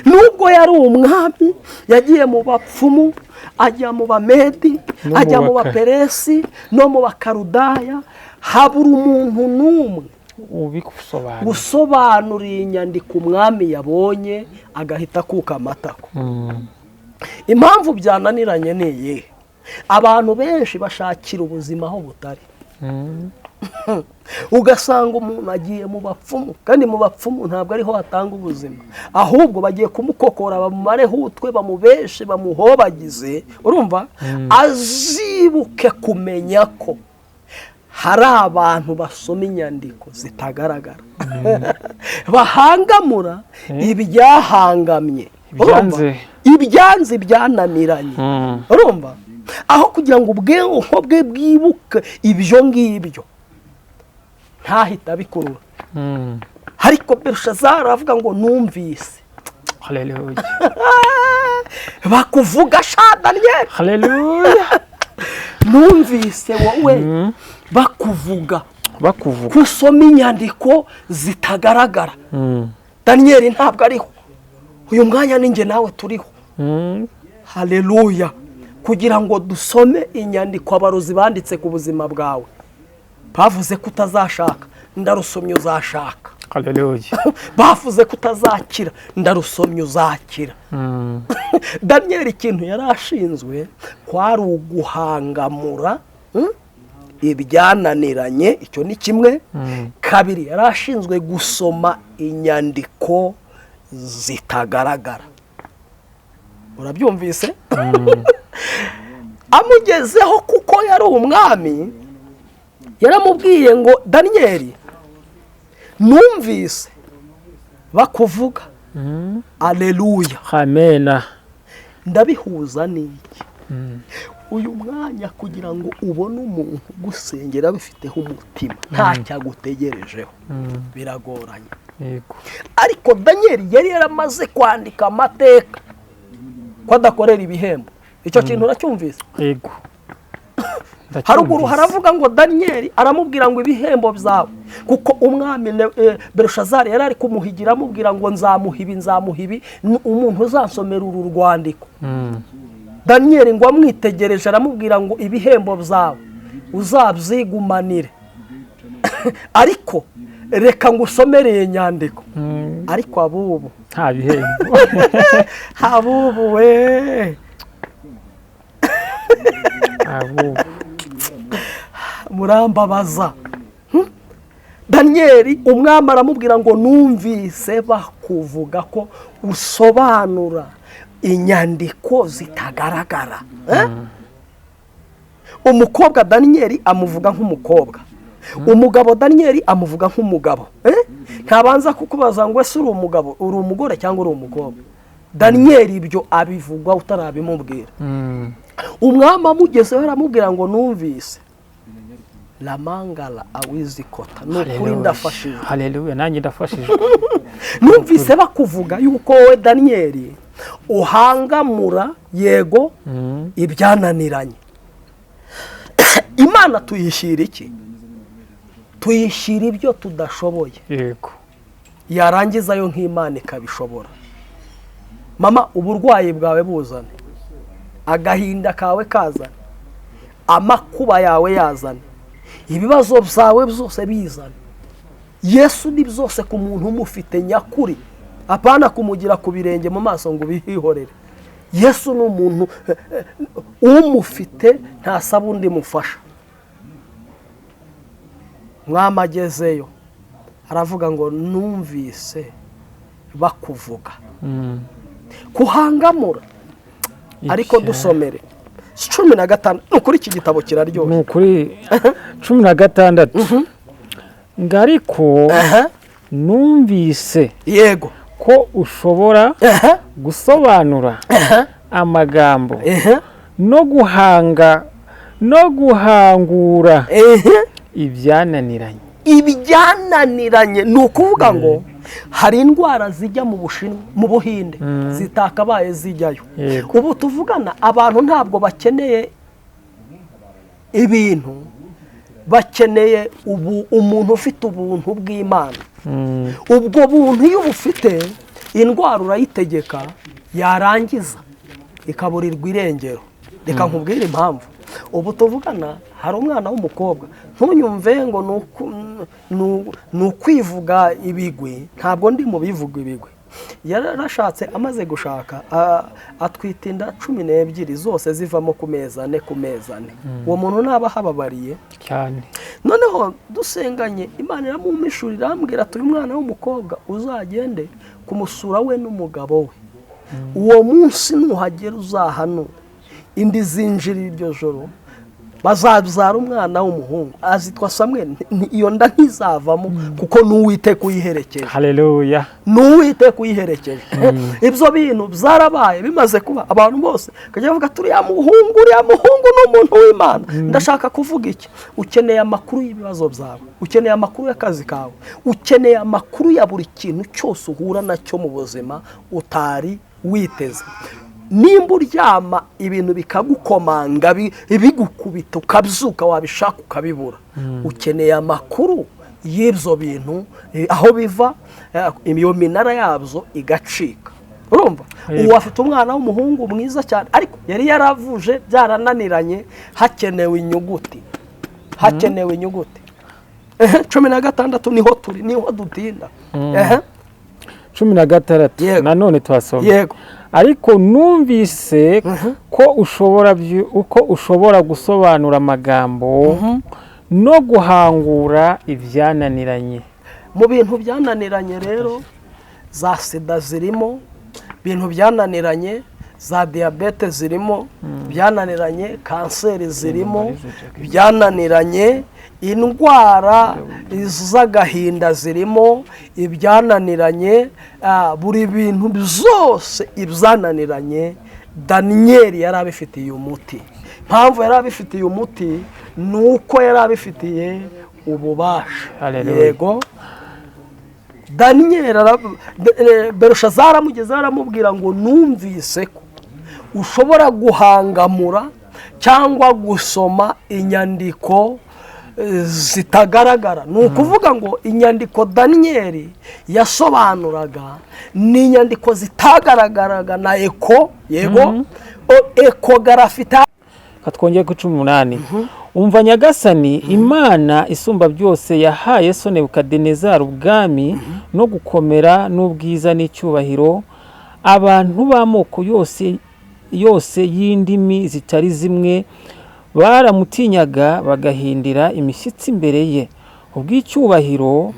Nubwo yari umwami yagiye mu bapfumu, ajya mu bamedi, ajya mu baperesi no mu bakarudaya, habura umuntu n'umwe gusobanurira inyandiko umwami yabonye agahita akuka amatako. Impamvu byananiranye ni iyihe? Abantu benshi bashakira ubuzima aho butari. Ugasanga umuntu agiye mu bapfumu, kandi mu bapfumu ntabwo ariho hatanga ubuzima, ahubwo bagiye kumukokora bamumareho utwe, bamubeshe, bamuhobagize. Urumva? Azibuke kumenya ko hari abantu basoma inyandiko zitagaragara, bahangamura ibyahangamye, ibyanze byananiranye. Urumva? Aho kugira ngo ubwonko bwe bwibuke ibyo ngibyo, ntahita bikurura. Ariko Belushazari avuga ngo numvise. Haleluya. Bakuvuga sha Daniyeli. Haleluya. Numvise wowe bakuvuga kusoma inyandiko zitagaragara. Daniyeli ntabwo ariho, uyu mwanya ninjye nawe turiho. Haleluya. Kugira ngo dusome inyandiko abarozi banditse ku buzima bwawe, bavuze ko utazashaka, ndarusomye uzashaka. Haleluya. Bavuze ko utazakira, ndarusomye uzakira. Daniyeli ikintu yari ashinzwe kwari uguhangamura ibyananiranye, icyo ni kimwe. Kabiri, yari ashinzwe gusoma inyandiko zitagaragara. Urabyumvise? Amugezeho kuko yari umwami, yaramubwiye ngo Daniyeli numvise bakuvuga. Aleluya, amena. ndabihuza n'iki? Uyu mwanya kugira ngo ubone umuntu gusengera bifiteho umutima ntacyo agutegerejeho biragoranye. Yego. Ariko Daniyeli yari yaramaze kwandika amateka ko adakorera ibihembo. Icyo kintu uracyumvise? Yego. Haruguru haravuga ngo Daniyeli aramubwira ngo ibihembo byawe, kuko umwami Belushazari yari ari kumuhigira amubwira ngo nzamuha ibi umuntu uzansomera uru rwandiko. Daniyeli ngo amwitegereje aramubwira ngo ibihembo byawe uzabyigumanire ariko reka ngusomereye nyandiko. Ariko abubu nta bihembo. abubu we abubu murambabaza. Daniyeli umwami aramubwira ngo numvise bakuvuga ko usobanura inyandiko zitagaragara. Umukobwa Daniyeli amuvuga nk'umukobwa, umugabo Daniyeli amuvuga nk'umugabo. Ntabanza kukubaza ngo ese uri umugabo, uri umugore cyangwa uri umukobwa. Daniyeli ibyo abivugwa utarabimubwira. Umwami amugezeho aramubwira ngo numvise la mangala awizikota. Nukuri ndafashije. Haleluya, nanjye ndafashije. Numvise bakuvuga yuko wowe Daniyeli uhangamura yego ibyananiranye. Imana tuyishira iki? Tuyishira ibyo tudashoboye. Yego. Yarangizayo nk'Imana ikabishobora. Mama, uburwayi bwawe buzane, agahinda kawe kazane, amakuba yawe yazane, ibibazo byawe byose bizane. Yesu ni byose ku muntu umufite nyakuri, apana kumugira ku birenge mu maso ngo bihihorere. Yesu ni umuntu umufite ntasaba undi mufasha. Mwamagezeyo aravuga ngo numvise bakuvuga kuhangamura. Ariko dusomere 16. Nukuri iki gitabo kiraryoshye. Nukuri 16. Ngariko numvise yego ko ushobora gusobanura amagambo no guhangura ibyananiranye. Ibyananiranye ni ukuvuga ngo hari indwara zijya mu Bushinwa, mu Buhinde zitakabaye zijyayo. Ubu tuvugana abantu ntabwo bakeneye ibintu, bakeneye umuntu ufite ubuntu bw'Imana. Ubwo buntu iyo bufite indwara urayitegeka yarangiza ikaburirwa irengero. Reka nkubwire impamvu. Ubu tuvugana hari umwana w'umukobwa, ntunyumve ngo nukwivuga ibigwi, ntabwo ndi mu bivuga ibigwi. Yarashatse amaze gushaka atwita inda 12 zose zivamo ku mezi ane. Uwo muntu naba hababariye cyane. Noneho dusenganye Imana iramumishurira ambwira ati uyu mwana w'umukobwa uzagende kumusura we n'umugabo we. Uwo munsi nuhagera uzahano indi zinjira iryo joro bazabyara umwana w'umuhungu azitwa Samweli. Iyo nda ntizavamo kuko n'Uwiteka kuyiherekeje. Haleluya. N'Uwiteka kuyiherekeje. Ibyo bintu byarabaye bimaze kuba abantu bose kajya bavuga turi ya muhungu n'umuntu w'Imana. Ndashaka kuvuga iki? Ukeneye amakuru y'ibibazo byawe, ukeneye amakuru y'akazi kawe, ukeneye amakuru ya buri kintu cyose uhura nacyo mu buzima utari witeze. Nimba uryama ibintu bikagukomanga bigukubita ukabyuka wabishaka ukabibura, ukeneye amakuru y'ibyo bintu aho biva, iyo minara yabyo igacika. Urumva? Uwo afite umwana w'umuhungu mwiza cyane ariko yari yaravuje byarananiranye, hakenewe inyuguti. 16 niho turi, niho dutinda. 16 nanone twasoma. Yego. Ariko numvise ko ushobora gusobanura amagambo no guhangura ibyananiranye. Mu bintu byananiranye rero za sida zirimo, bintu byananiranye za diabete zirimo, byananiranye kanseri zirimo, byananiranye indwara z'agahinda zirimo, ibyananiranye, buri bintu byose ibyananiranye Daniyeli yari abifitiye umuti. Mpamvu yari abifitiye umuti ni uko yari abifitiye ububasha. Yego, Daniyeli Belushazari amugeze aramubwira ngo numvise ko ushobora guhangamura cyangwa gusoma inyandiko zitagaragara. Ni ukuvuga ngo inyandiko Daniyeli yasobanuraga ni inyandiko zitagaragaraga na eko. Yego, ekogarafi. Katwongeye ku 18. Umva Nyagasani, Imana isumba byose yahaye so Nebukadinezari ubwami no gukomera n'ubwiza n'icyubahiro, abantu b'amoko yose y'indimi zitari zimwe baramutinyaga bagahindira imishyitsi imbere ye. Ubw'icyubahiro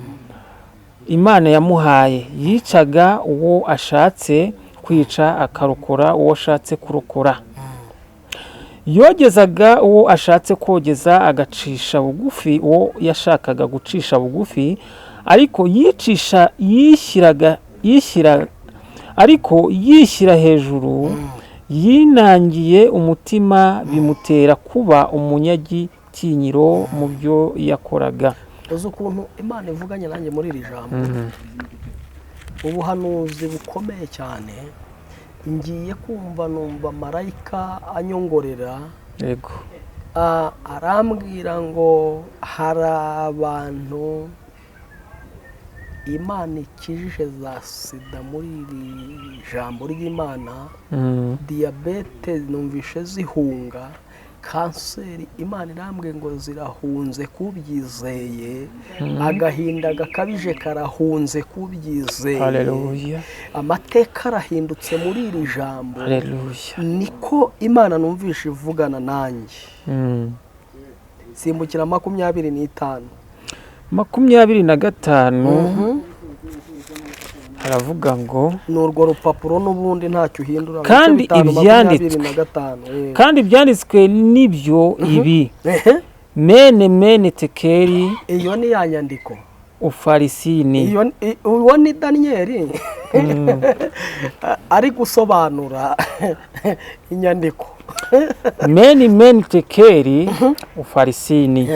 Imana yamuhaye, yicaga uwo ashatse kwica, akarokora uwo ashatse kurokora. Yogezaga uwo ashatse kogeza, agacisha bugufi uwo yashakaga gucisha bugufi, ariko yishyira hejuru, yinangiye umutima, bimutera kuba umunyagitinyiro mu byo yakoraga. Uzi ukuntu Imana ivuganye nanjye muri iri jambo, ubuhanuzi bukomeye cyane. Ngiye kumva numva marayika anyongorera. Yego. Arambwira ngo hari abantu Imana ikijije za sida muri iri jambo ry'Imana, diyabete numvishe zihunga, kanseri Imana irambwiye ngo zirahunze kubyizeye, agahinda gakabije karahunze kubyizeye. Haleluya. Amateka arahindutse muri iri jambo. Haleluya. Niko Imana numvishe ivugana nanjye. Simbukira 25. 25 haravuga ngo ni urwo rupapuro n'ubundi ntacyo uhindura. kandi ibyanditswe n'ibyo ibi mene tekeri. Iyo ni ya nyandiko Ufarisini. Uwo ni Daniyeli ari gusobanura inyandiko. mene tekeri Ufarisini.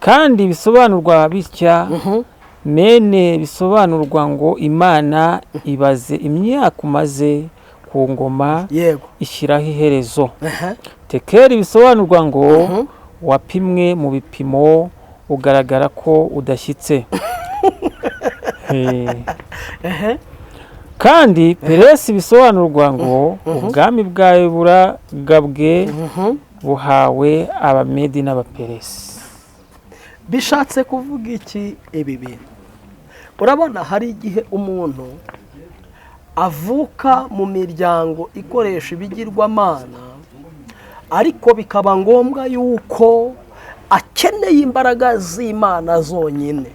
Kandi bisobanurwa bitya, mene bisobanurwa ngo Imana ibaze imyaka umaze ku ngoma, yego, ishyiraho iherezo. Tekeri bisobanurwa ngo wapimwe mu bipimo, ugaragara ko udashyitse. Kandi peresi bisobanurwa ngo ubwami bwawe buragabwe, buhawe abamedi n'abaperesi. Bishatse kuvuga iki ibi bintu? Urabona hari igihe umuntu avuka mu miryango ikoresha ibigirwamana, ariko bikaba ngombwa yuko akeneye imbaraga z'Imana zonyine.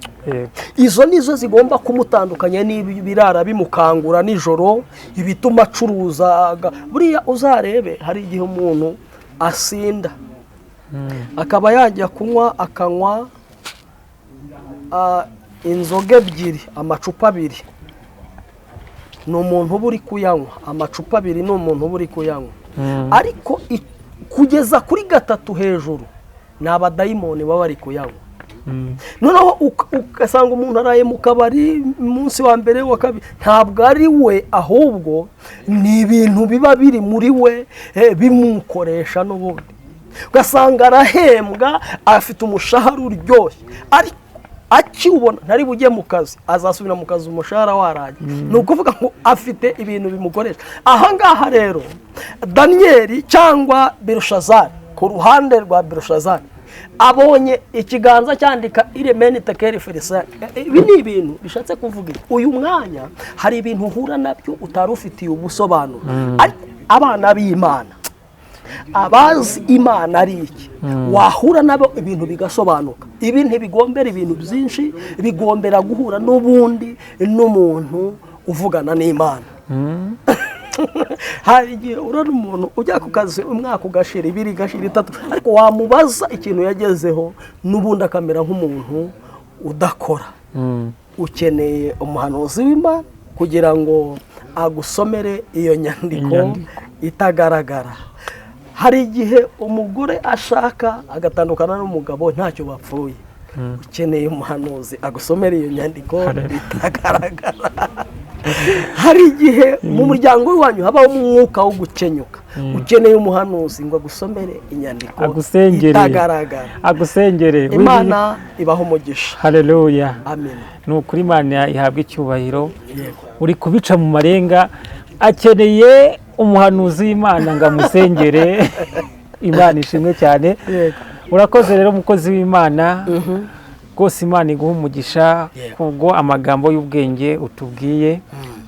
Izo nizo zigomba kumutandukanya n'ibirara bimukangura nijoro, ibituma acuruza. Buriya uzarebe hari igihe umuntu asinda, akaba yajya akanywa inzoga ebyiri, amacupa abiri, ni umuntu uba uri kuyanywa. Amacupa abiri ni umuntu uba uri kuyanywa. Ariko kugeza kuri 3 hejuru ni abadayimoni baba bari kuyanywa. Noneho ugasanga umuntu araye mu kabari umunsi wa mbere wa kabiri, ntabwo ari we, ahubwo ni ibintu biba biri muri we bimukoresha n'ubundi. Ugasanga arahembwa, afite umushahara uryoshye, ariko akiwubona ntari bujye mu kazi, azasubira mu kazi umushahara waraje. Ni ukuvuga ngo afite ibintu bimukoresha. Aha ngaha rero Daniyeli cyangwa Belushazari, ku ruhande rwa Belushazari, abonye ikiganza cyandika iremeni tekeri ferisani. Ibi ni ibintu bishatse kuvuga uyu mwanya hari ibintu uhura nabyo utari ufitiye ubusobanuro. Ariko abana b'Imana, abazi Imana ari iki, wahura nabo ibintu bigasobanuka. Ibi ntibigombera ibintu byinshi, bigombera guhura n'ubundi n'umuntu uvugana n'Imana. hari igihe urabona umuntu ujya ku kazi umwaka ugashira, ibiri igashira, itatu, ariko wamubaza ikintu yagezeho n'ubundi akamera nk'umuntu udakora. Ukeneye umuhanuzi w'Imana kugira ngo agusomere iyo nyandiko itagaragara. Hari igihe umugore ashaka agatandukana n'umugabo ntacyo bapfuye, ukeneye umuhanuzi agusomera iyo nyandiko itagaragara. Hari igihe mu muryango wanyu habaho umwuka wo gukenyuka, ukeneye umuhanuzi ngo agusomere inyandiko itagaragara, agusengere. Imana ibaho umugisha. Haleluya, amen. Ni ukuri Imana ihabwa icyubahiro. Uri kubica mu marenga, akeneye umuhanuzi w'Imana ngo amusengere. Imana ishimwe cyane. Urakoze rero umukozi w'Imana, rwose Imana iguha umugisha kubwo amagambo y'ubwenge utubwiye.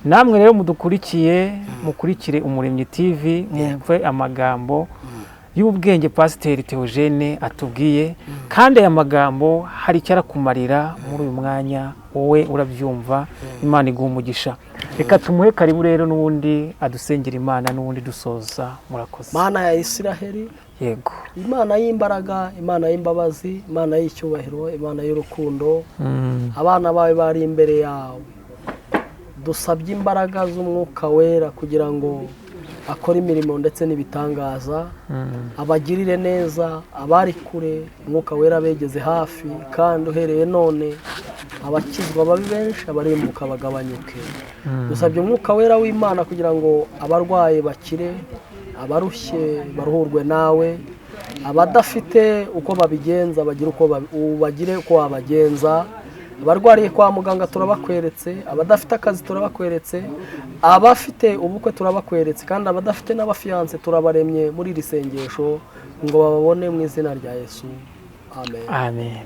Namwe rero mudukurikiye, mukurikire Umuremyi TV, mwumve amagambo y'ubwenge Pasiteri Theogene atubwiye, kandi aya magambo hari icyo arakumarira muri uyu mwanya, wowe urabyumva. Imana iguha umugisha. Reka tumuhe karibu rero n'ubundi adusengera Imana n'ubundi dusoza. Murakoze. Mana ya Isiraheli, yego, Imana y'imbaraga, Imana y'imbabazi, Imana y'icyubahiro, Imana y'urukundo, abana bawe bari imbere yawe, dusabye imbaraga z'umwuka wera kugira ngo akora imirimo ndetse n'ibitangaza, abagirire neza, abari kure umwuka wera begeze hafi, kandi uhereye none abakizwa babi benshi, abarimbuka bagabanyuke. Dusabye umwuka wera w'Imana kugira ngo abarwaye bakire, abarushye baruhurwe nawe, abadafite uko babigenza bagire uko wabagenza, abarwariye kwa muganga turabakweretse, abadafite akazi turabakweretse, abafite ubukwe turabakweretse, kandi abadafite n'abafiyanse turabaremye muri iri sengesho ngo bababone mu izina rya Yesu. Amen. Amen.